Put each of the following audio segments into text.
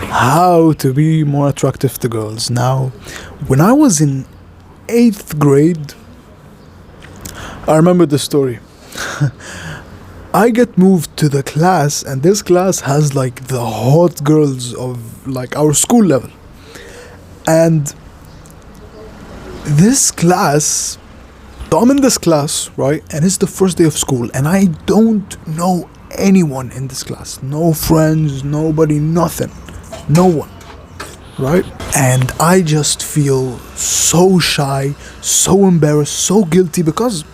How to be more attractive to girls. Now, when I was in 8th grade, I remember the story. I get moved to the class, and this class has like the hot girls of like our school level. And this class, so I'm in this class, right? And it's the first day of school, and I don't know anyone in this class. No friends, nobody, nothing. No one, right? And I just feel so shy, so embarrassed, so guilty because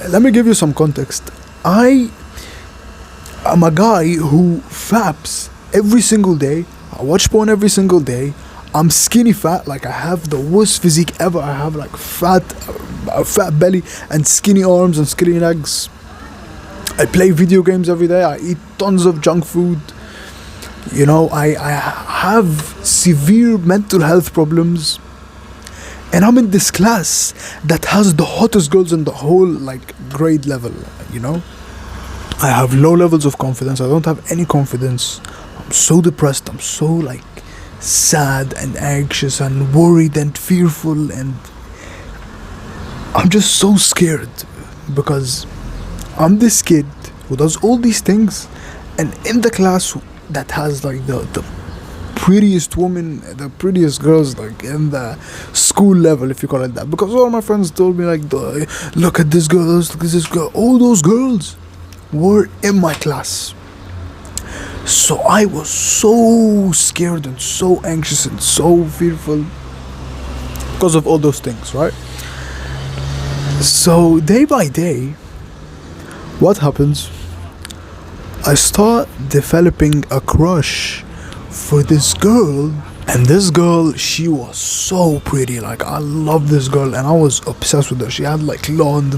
let me give you some context. I am a guy who faps every single day. I watch porn every single day. I'm skinny fat, like I have the worst physique ever. I have like a fat belly and skinny arms and skinny legs. I play video games every day. I eat tons of junk food. You know, I have severe mental health problems. And I'm in this class that has the hottest girls in the whole like grade level, you know? I have low levels of confidence. I don't have any confidence. I'm so depressed. I'm so like sad and anxious and worried and fearful, and I'm just so scared because I'm this kid who does all these things, and in the class that has like the prettiest woman, the prettiest girls like in the school level, if you call it that, because all my friends told me like, look at this girl, look at this girl. All those girls were in my class. So I was so scared and so anxious and so fearful because of all those things, right? So day by day, what happens? I start developing a crush for this girl, and this girl, she was so pretty. Like I love this girl, and I was obsessed with her. She had like long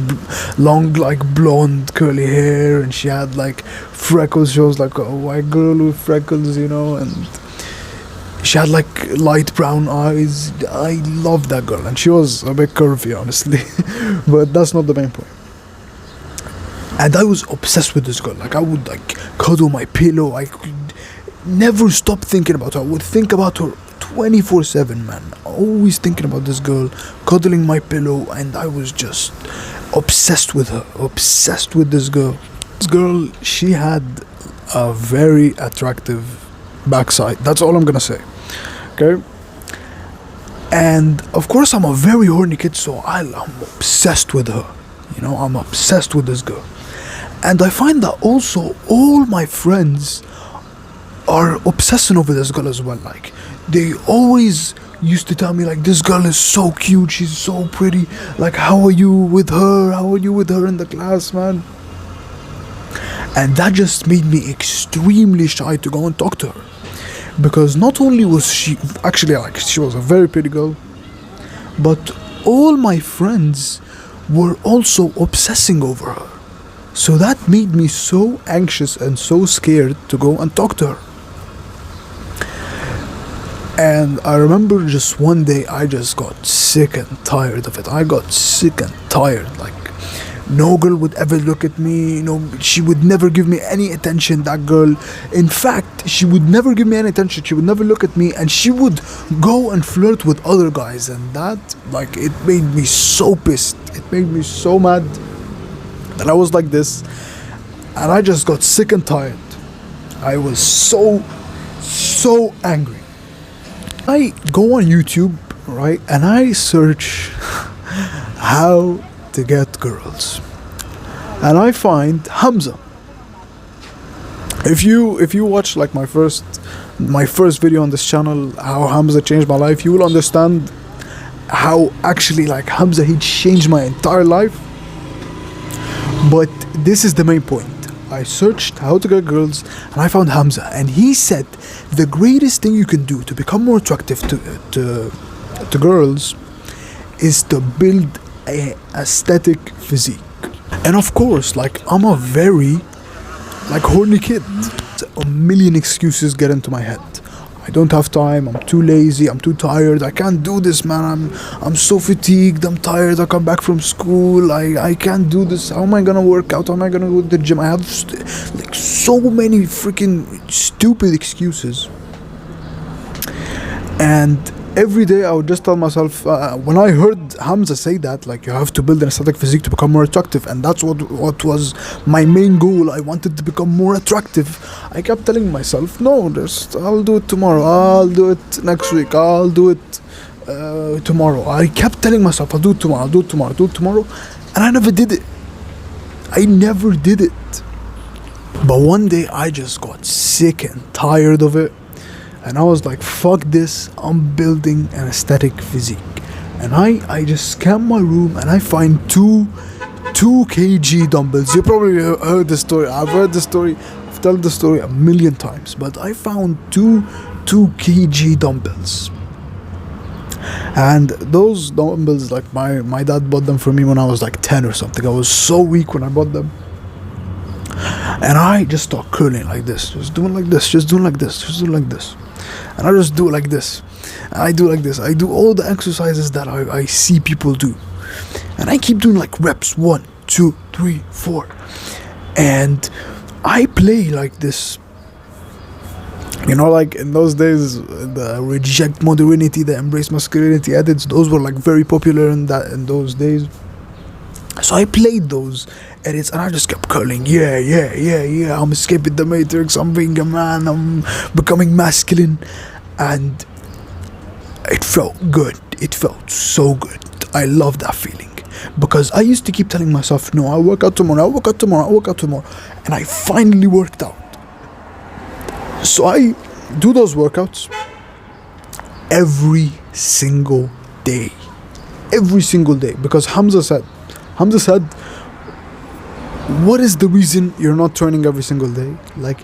like blonde curly hair, and she had like freckles. She was like a white girl with freckles, you know, and she had like light brown eyes. I loved that girl, and she was a bit curvy, honestly, but that's not the main point. And I was obsessed with this girl. Like I would like cuddle my pillow. I could never stop thinking about her. I would think about her 24/7, man. Always thinking about this girl, cuddling my pillow, and I was just obsessed with her, obsessed with this girl. This girl, she had a very attractive backside. That's all I'm gonna say. Okay? And of course, I'm a very horny kid, so I'm obsessed with her. You know, I'm obsessed with this girl. And I find that also all my friends are obsessing over this girl as well. Like they always used to tell me like, this girl is so cute, she's so pretty, like how are you with her in the class, man? And that just made me extremely shy to go and talk to her, because not only was she actually like, she was a very pretty girl, but all my friends were also obsessing over her. So that made me so anxious and so scared to go and talk to her. And I remember just one day I just got sick and tired of it. I got sick and tired. Like no girl would ever look at me. No, she would never give me any attention, that girl. In fact, she would never give me any attention. She would never look at me, and she would go and flirt with other guys. And that, like, it made me so pissed. It made me so mad that I was like this. And I just got sick and tired. I was so angry. I go on YouTube, right, and I search how to get girls, and I find Hamza. If you watch like my first video on this channel, how Hamza changed my life, you will understand how actually like Hamza, he changed my entire life. But this is the main point. I searched how to get girls, and I found Hamza, and he said the greatest thing you can do to become more attractive to girls is to build a aesthetic physique. And of course, like I'm a very like horny kid. A million excuses get into my head. I don't have time, I'm too lazy, I'm too tired, I can't do this, man, I'm so fatigued, I'm tired, I come back from school, I can't do this, how am I gonna work out, how am I gonna go to the gym? I have like so many freaking stupid excuses. And every day I would just tell myself, when I heard Hamza say that, like, you have to build an aesthetic physique to become more attractive, and that's what was my main goal. I wanted to become more attractive. I kept telling myself, no, just I'll do it tomorrow, I'll do it next week, I'll do it tomorrow. I kept telling myself, I'll do it tomorrow, I'll do it tomorrow, I'll do it tomorrow, and I never did it. I never did it. But one day I just got sick and tired of it, and I was like, fuck this, I'm building an aesthetic physique. And I just scan my room and I find two kg dumbbells. You probably heard the story. I've heard the story. I've told the story a million times. But I found two kg dumbbells. And those dumbbells, like, my dad bought them for me when I was like 10 or something. I was so weak when I bought them. And I just start curling like this, just doing like this, just doing like this, just doing like this. And I just do it like this. And I do like this. I do all the exercises that I see people do. And I keep doing like reps, 1, 2, 3, 4. And I play like this. You know, like in those days, the reject modernity, the embrace masculinity edits, those were like very popular in those days. So I played those edits and I just kept curling. Yeah. I'm escaping the matrix. I'm being a man. I'm becoming masculine. And it felt good. It felt so good. I love that feeling. Because I used to keep telling myself, no, I'll work out tomorrow. And I finally worked out. So I do those workouts every single day. Every single day. Because Hamza said, what is the reason you're not training every single day? Like,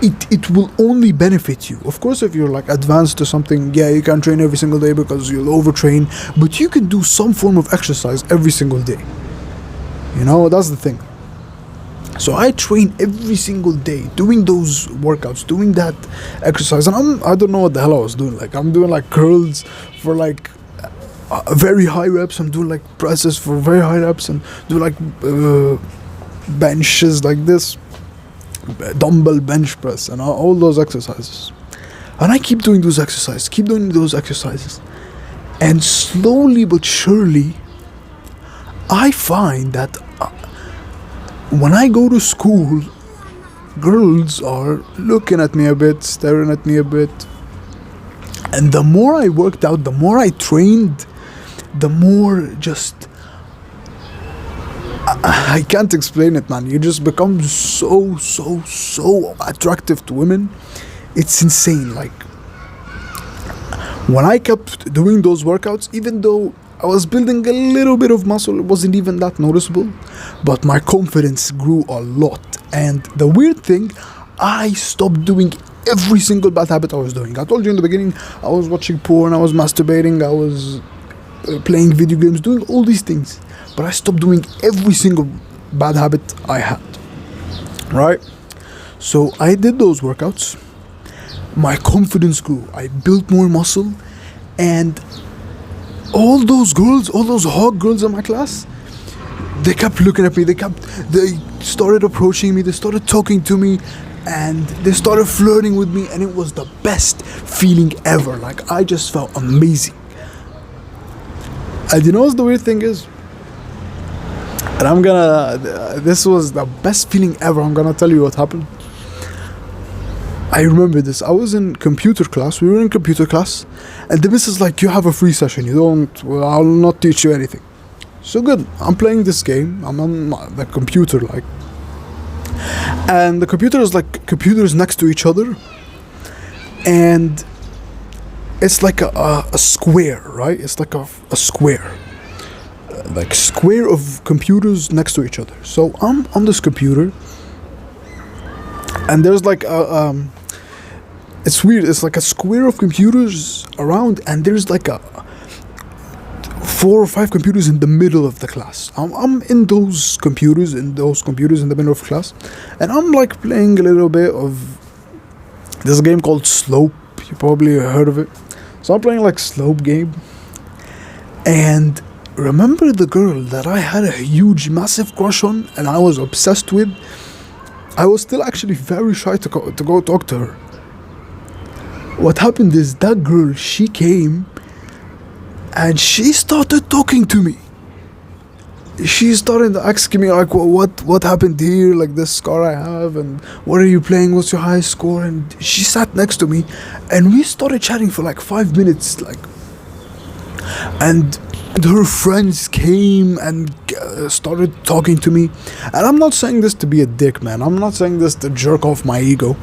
it will only benefit you. Of course, if you're like advanced to something, yeah, you can train every single day because you'll overtrain, but you can do some form of exercise every single day. You know, that's the thing. So I train every single day, doing those workouts, doing that exercise, and I don't know what the hell I was doing. Like, I'm doing like curls for like very high reps. I'm doing like presses for very high reps, and do like benches like this, dumbbell bench press, and all those exercises. And I keep doing those exercises, and slowly but surely I find that when I go to school, girls are looking at me a bit, staring at me a bit. And the more I worked out, the more I trained, the more just I can't explain it, man. You just become so attractive to women. It's insane. Like, when I kept doing those workouts, even though I was building a little bit of muscle, it wasn't even that noticeable, but my confidence grew a lot. And the weird thing, I stopped doing every single bad habit I was doing. I told you in the beginning, I was watching porn, I was masturbating, I was playing video games, doing all these things. But I stopped doing every single bad habit I had. Right? So I did those workouts. My confidence grew. I built more muscle. And all those hot girls in my class, they kept looking at me. They started approaching me. They started talking to me. And they started flirting with me. And it was the best feeling ever. Like, I just felt amazing. And you know what the weird thing is? And this was the best feeling ever. I'm gonna tell you what happened. I remember this. I was in computer class. We were in computer class. And the miss is like, you have a free session. I'll not teach you anything. So good. I'm playing this game. I'm on the computer, like. And the computer is like computers next to each other. And it's like a square, right? It's like a square. Like square of computers next to each other. So I'm on this computer. And there's like it's weird. It's like a square of computers around, and there's like 4 or 5 computers in the middle of the class. I'm in those computers in the middle of class, and I'm like playing a little bit of this game called Slope. You probably heard of it. So I'm playing like Slope game, and remember the girl that I had a huge, massive crush on, and I was obsessed with. I was still actually very shy to go talk to her. What happened is that girl, she came and she started talking to me. She started asking me like, what happened here, like this scar I have, and what are you playing, what's your high score? And she sat next to me and we started chatting for like 5 minutes, like, and her friends came and started talking to me. And I'm not saying this to be a dick, man. I'm not saying this to jerk off my ego.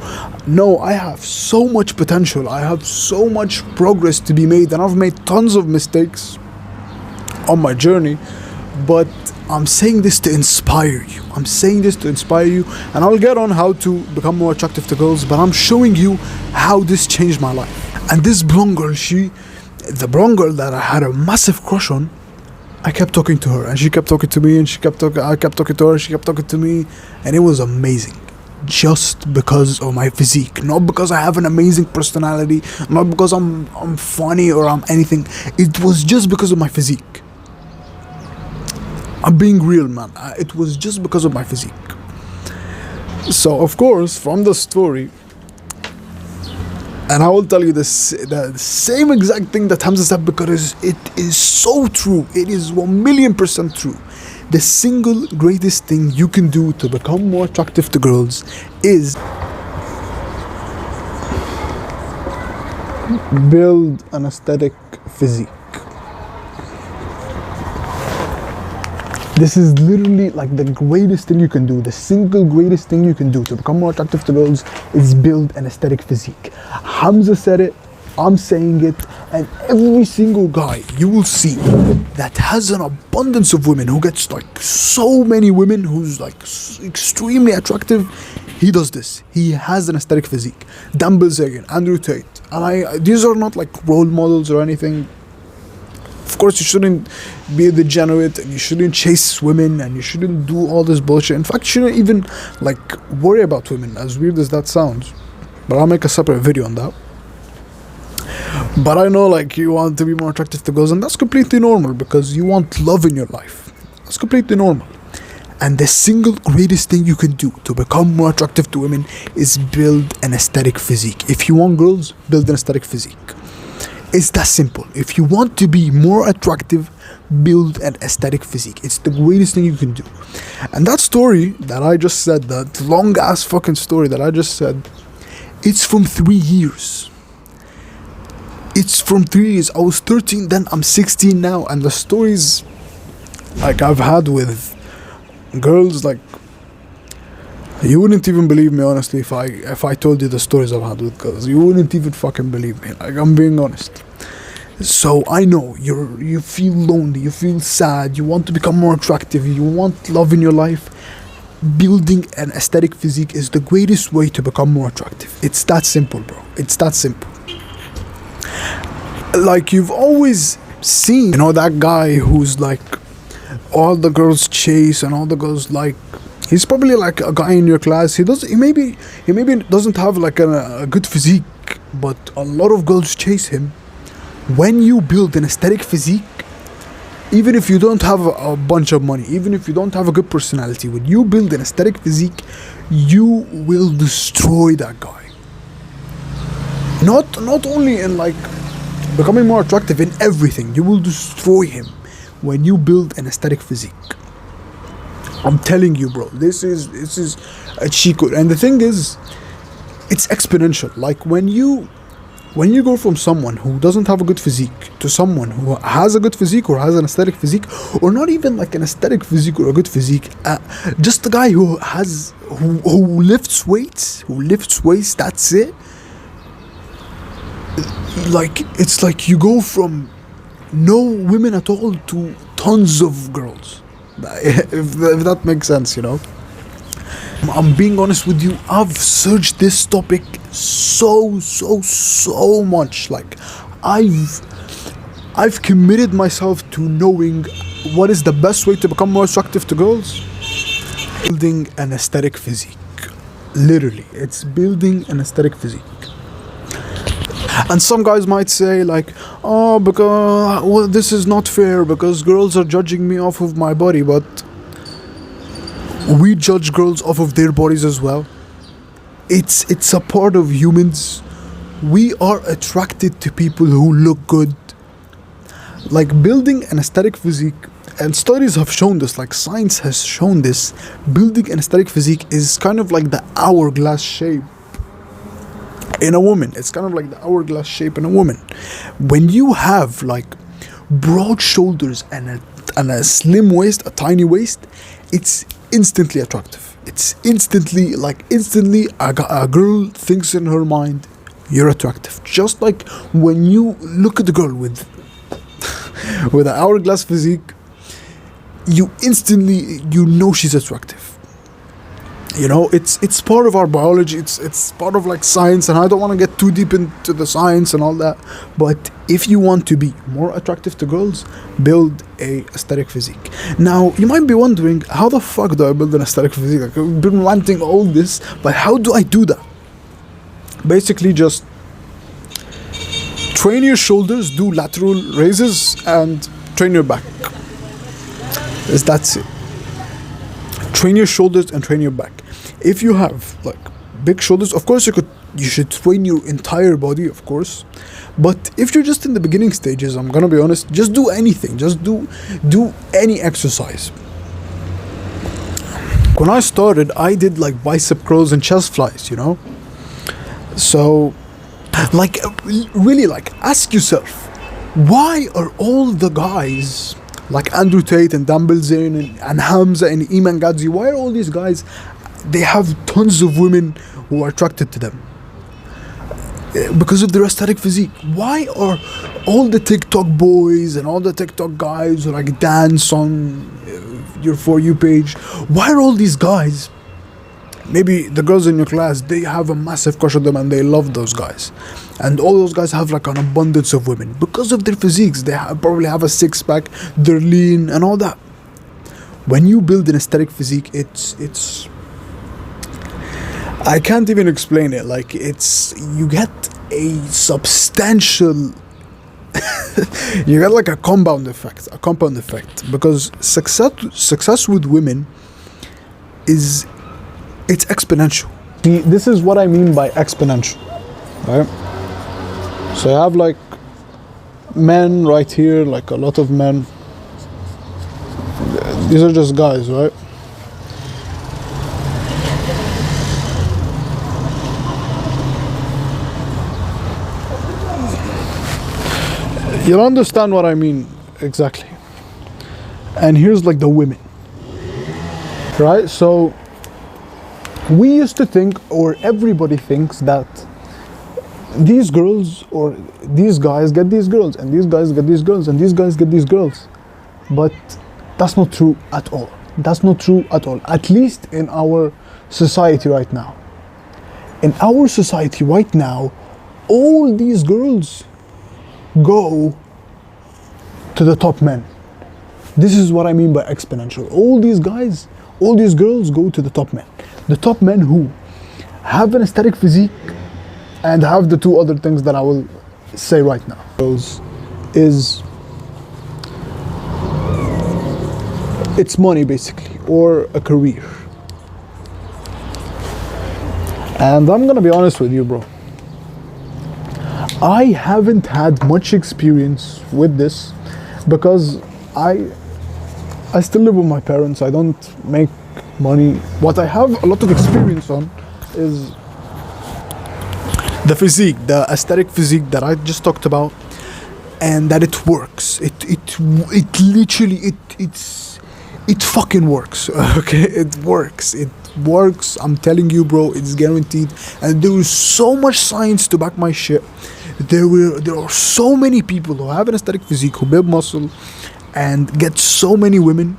No, I have so much potential, I have so much progress to be made, and I've made tons of mistakes on my journey. But I'm saying this to inspire you. I'm saying this to inspire you, and I'll get on how to become more attractive to girls, but I'm showing you how this changed my life. And this blonde girl, the blonde girl that I had a massive crush on, I kept talking to her, and she kept talking to me, and I kept talking to her, she kept talking to me, and it was amazing. Just because of my physique, not because I have an amazing personality, not because I'm funny or I'm anything. It was just because of my physique. I'm being real, man. It was just because of my physique. So, of course, from the story, and I will tell you this, the same exact thing that Hamza said, because it is so true. It is 1,000,000% true. The single greatest thing you can do to become more attractive to girls is build an aesthetic physique. This is literally like the greatest thing you can do. The single greatest thing you can do to become more attractive to girls is build an aesthetic physique. Hamza said it, I'm saying it, and every single guy you will see that has an abundance of women, who gets like so many women, who's like extremely attractive, he does this. He has an aesthetic physique. Dan Bilzerian, Andrew Tate, and these are not like role models or anything. Of course, you shouldn't be a degenerate, and you shouldn't chase women, and you shouldn't do all this bullshit. In fact, you shouldn't even like worry about women, as weird as that sounds. But I'll make a separate video on that. But I know like you want to be more attractive to girls, and that's completely normal because you want love in your life. That's completely normal. And the single greatest thing you can do to become more attractive to women is build an aesthetic physique. If you want girls, build an aesthetic physique. It's that simple. If you want to be more attractive, build an aesthetic physique. It's the greatest thing you can do. And that story that I just said, that long ass fucking story that I just said, it's from 3 years. It's from 3 years. I was 13 then, I'm 16 now, and the stories like I've had with girls, like, you wouldn't even believe me, honestly, if I told you the stories I've had with girls. You wouldn't even fucking believe me. Like, I'm being honest. So I know you feel lonely, you feel sad, you want to become more attractive, you want love in your life. Building an aesthetic physique is the greatest way to become more attractive. It's that simple, bro. It's that simple. Like, you've always seen, that guy who's like all the girls chase and all the girls like. He's probably like a guy in your class. He maybe doesn't have like a good physique, but a lot of girls chase him. When you build an aesthetic physique, even if you don't have a bunch of money, even if you don't have a good personality, when you build an aesthetic physique, you will destroy that guy. Not only in like becoming more attractive, in everything, you will destroy him when you build an aesthetic physique. I'm telling you, bro, this is a cheat code. And the thing is, it's exponential. Like, when you go from someone who doesn't have a good physique to someone who has a good physique or has an aesthetic physique, or not even like an aesthetic physique or a good physique, just a guy who lifts weights, that's it. Like, it's like you go from no women at all to tons of girls. If that makes sense, I'm being honest with you. I've searched this topic so much. Like, I've committed myself to knowing what is the best way to become more attractive to girls. Building an aesthetic physique. Literally, it's building an aesthetic physique. And some guys might say like, oh, because this is not fair because girls are judging me off of my body. But we judge girls off of their bodies as well. It's a part of humans we are attracted to people who look good. Like building an aesthetic physique, and studies have shown this, like science has shown this, building an aesthetic physique is kind of like the hourglass shape in a woman. It's kind of like the hourglass shape in a woman. When you have like broad shoulders and a slim waist, a tiny waist, it's instantly attractive. It's instantly a girl thinks in her mind, you're attractive. Just like when you look at a girl with with an hourglass physique, you instantly, you know she's attractive. You know, it's part of our biology, it's part of like science, and I don't want to get too deep into the science and all that, but if you want to be more attractive to girls, build a aesthetic physique. Now you might be wondering, how the fuck do I build an aesthetic physique? Like, I've been ranting all this, but how do I do that? Basically just train your shoulders, do lateral raises, and train your back. That's it. Train your shoulders and train your back. If you have like big shoulders, of course you should train your entire body, of course. But if you're just in the beginning stages, I'm gonna be honest, just do anything. Just do any exercise. When I started, I did like bicep curls and chest flies, you know. So, like, really, like, ask yourself, why are all the guys like Andrew Tate and Dan Bilzerian and Hamza and Iman Gadzhi, why are all these guys, they have tons of women who are attracted to them? Because of their aesthetic physique. Why are all the TikTok boys and all the TikTok guys who like dance on your For You page, why are all these guys, maybe the girls in your class, they have a massive crush on them and they love those guys, and all those guys have like an abundance of women because of their physiques. They probably have a six-pack, they're lean and all that. When you build an aesthetic physique, it's I can't even explain it. Like, it's, you get a substantial you get like a compound effect, because success with women is, it's exponential. See, this is what I mean by exponential, right? So I have like men right here, like a lot of men. These are just guys, right? You'll understand what I mean exactly. And here's like the women, right? So we used to think, or everybody thinks, that these girls or these guys get these girls, and these guys get these girls, and these guys get these girls. But that's not true at all. That's not true at all. At least in our society right now. In our society right now, all these girls go to the top men. This is what I mean by exponential. All these guys, all these girls go to the top men. The top men who have an aesthetic physique and have the two other things that I will say right now. Is it's money basically, or a career. And I'm gonna be honest with you, bro. I haven't had much experience with this because I still live with my parents. I don't make money. What I have a lot of experience on is the physique, the aesthetic physique that I just talked about, and that it works. It literally it fucking works. Okay, it works. It works. I'm telling you, bro. It's guaranteed. And there is so much science to back my shit. There are so many people who have an aesthetic physique, who build muscle, and get so many women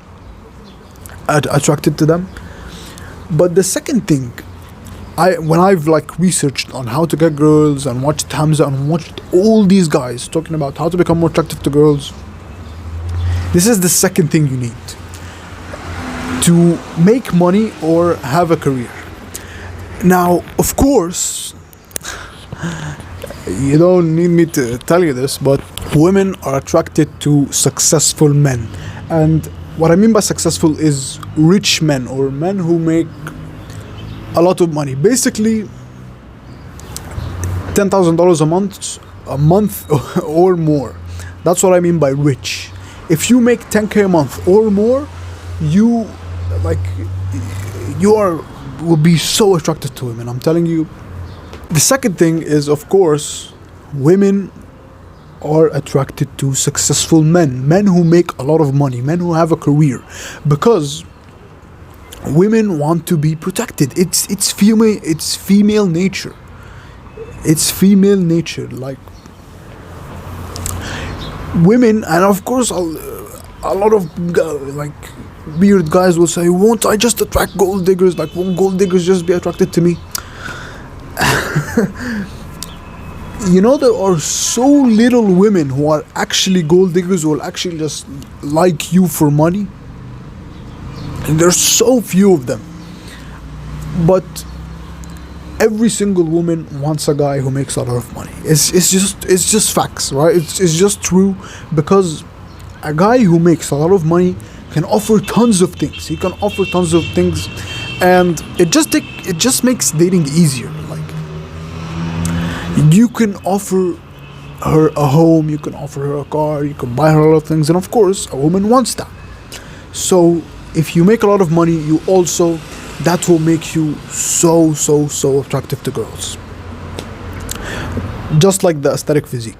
attracted to them. But the second thing, when I've like researched on how to get girls and watched Hamza and watched all these guys talking about how to become more attractive to girls, this is the second thing you need to make money or have a career. Now, of course, you don't need me to tell you this, but women are attracted to successful men. And what I mean by successful is rich men, or men who make a lot of money. Basically, $10,000 a month or more. That's what I mean by rich. If you make 10K a month or more, you like you are will be so attracted to women. I'm telling you. The second thing is, of course, women are attracted to successful men who make a lot of money, men who have a career, because women want to be protected. It's female nature. It's female nature. Like women, and of course, a lot of like weird guys will say, "Won't I just attract gold diggers? Like, won't gold diggers just be attracted to me?" You know, there are so little women who are actually gold diggers, who will actually just like you for money. And there's so few of them. But every single woman wants a guy who makes a lot of money. It's just facts, right? It's just true, because a guy who makes a lot of money can offer tons of things. He can offer tons of things, and it just makes dating easier. Like, you can offer her a home, you can offer her a car, you can buy her a lot of things, and of course, a woman wants that. So if you make a lot of money, you also that will make you so attractive to girls. Just like the aesthetic physique.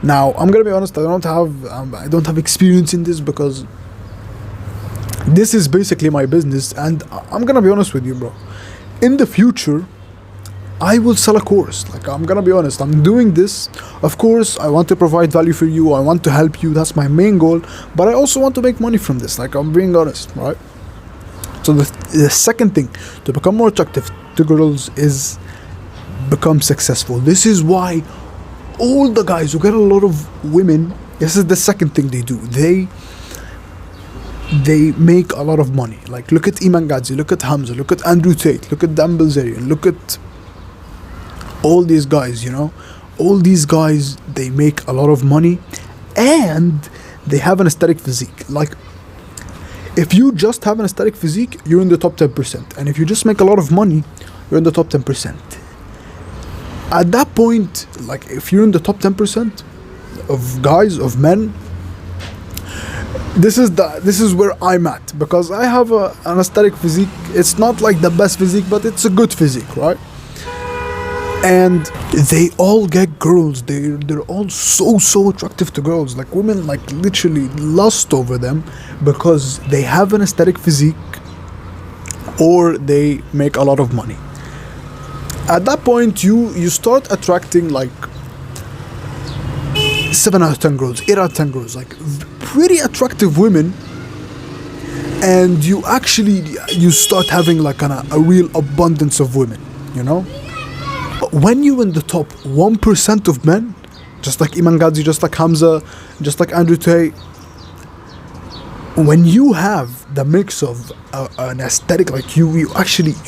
Now, I'm gonna be honest. I don't have experience in this, because this is basically my business, and I'm gonna be honest with you, bro. In the future, I will sell a course. Like, I'm gonna be honest. I'm doing this. Of course, I want to provide value for you. I want to help you. That's my main goal. But I also want to make money from this. Like, I'm being honest, right? So the second thing to become more attractive to girls is become successful. This is why all the guys who get a lot of women, this is the second thing they do. They make a lot of money. Like, look at Iman Gadzhi, look at Hamza, look at Andrew Tate, look at Dan Bilzerian, look at all these guys, you know. All these guys, they make a lot of money, and they have an aesthetic physique. Like, if you just have an aesthetic physique, you're in the top 10%. And if you just make a lot of money, you're in the top 10%. At that point, like, if you're in the top 10% of guys, of men, this is where I'm at, because I have an aesthetic physique. It's not like the best physique, but it's a good physique, right? And they all get girls. They're all so attractive to girls. Like, women, like, literally lust over them because they have an aesthetic physique, or they make a lot of money. At that point, you start attracting like 7 out of 10 girls, 8 out of 10 girls, like pretty attractive women, and you start having like a real abundance of women, you know. But when you're in the top 1% of men, just like Iman Gadzhi, just like Hamza, just like Andrew Tate, when you have the mix of an aesthetic, like you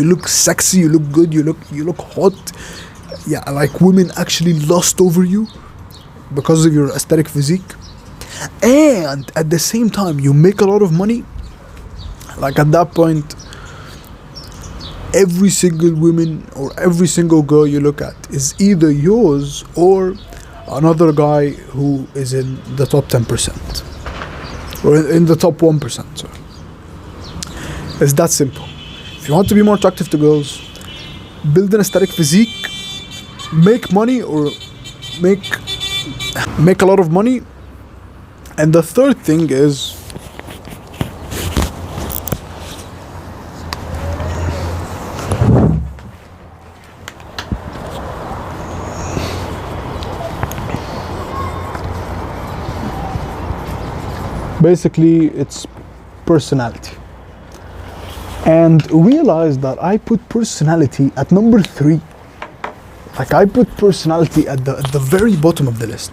look sexy, you look good, you look hot, yeah, like women actually lust over you because of your aesthetic physique, and at the same time you make a lot of money. Like, at that point, every single woman or every single girl you look at is either yours or another guy who is in the top 10% or in the top 1%. Sorry. It's that simple. If you want to be more attractive to girls, build an aesthetic physique, make money, or make a lot of money. And the third thing is basically it's personality. And realize that I put personality at number 3. Like, I put personality at the very bottom of the list,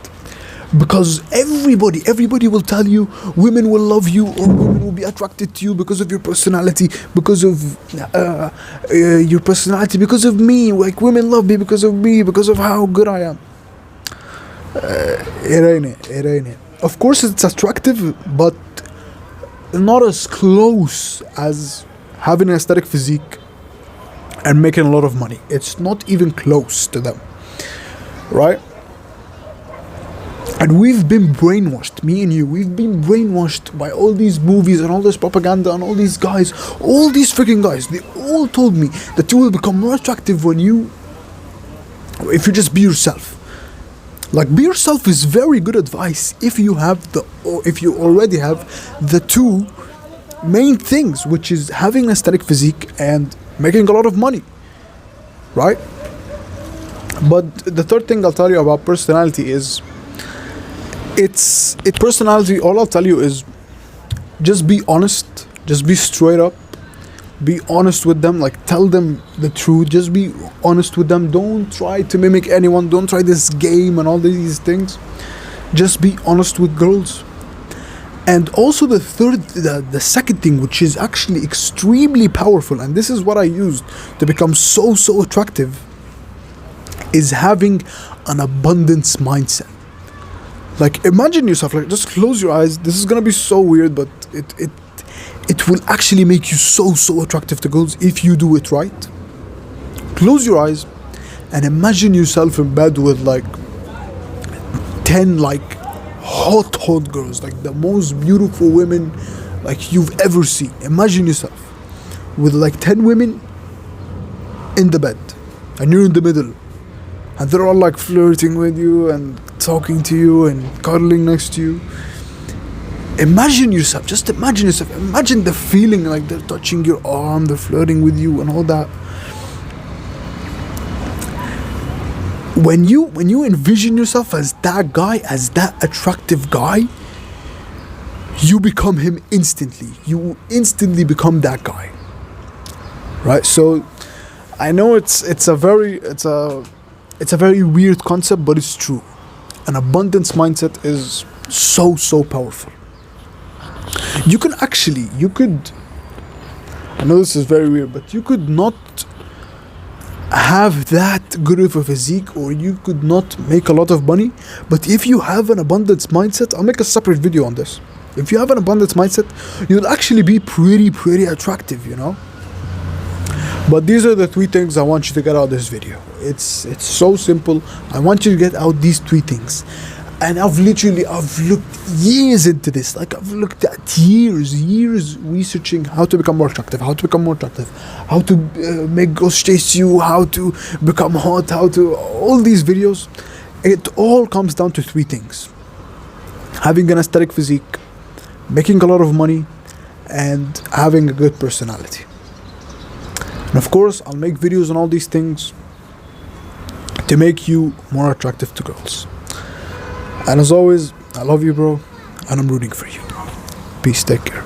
because everybody will tell you women will love you, or women will be attracted to you because of your personality, because of your personality, because of me. Like, women love me because of me, because of how good I am. It ain't. Of course it's attractive, but not as close as having an aesthetic physique and making a lot of money. It's not even close to them. right? And we've been brainwashed, me and you, we've been brainwashed by all these movies and all this propaganda and all these guys, all these freaking guys. They all told me that you will become more attractive if you just be yourself. Like, be yourself is very good advice if you already have the two main things, which is having an aesthetic physique and making a lot of money, right? But the third thing I'll tell you about personality is personality. All I'll tell you is just be honest, just be straight up, be honest with them, like tell them the truth, just be honest with them. Don't try to mimic anyone, don't try this game and all these things. Just be honest with girls. And also the second thing, which is actually extremely powerful, and this is what I used to become so attractive, is having an abundance mindset. Like, imagine yourself, like, just close your eyes. This is gonna be so weird, but it will actually make you so attractive to girls if you do it right. Close your eyes and imagine yourself in bed with like 10 like hot girls, like the most beautiful women like you've ever seen. Imagine yourself with like 10 women in the bed and you're in the middle, and they're all like flirting with you and talking to you and cuddling next to you. Imagine yourself, just imagine yourself, imagine the feeling, like they're touching your arm, they're flirting with you and all that. When you envision yourself as that guy, as that attractive guy, you become him instantly. You instantly become that guy, right? So I know it's a very weird concept, but it's true. An abundance mindset is so powerful. You could, I know this is very weird, but you could not have that good of a physique, or you could not make a lot of money, but if you have an abundance mindset, I'll make a separate video on this. If you have an abundance mindset, you'll actually be pretty attractive, you know? But these are the 3 things I want you to get out of this video. It's so simple. I want you to get out these 3 things. And I've looked years into this. Like, I've looked at years researching how to become more attractive, how to make girls chase you, how to become hot, all these videos. It all comes down to 3 things: having an aesthetic physique, making a lot of money, and having a good personality. And of course, I'll make videos on all these things to make you more attractive to girls. And as always, I love you, bro, and I'm rooting for you. Peace, take care.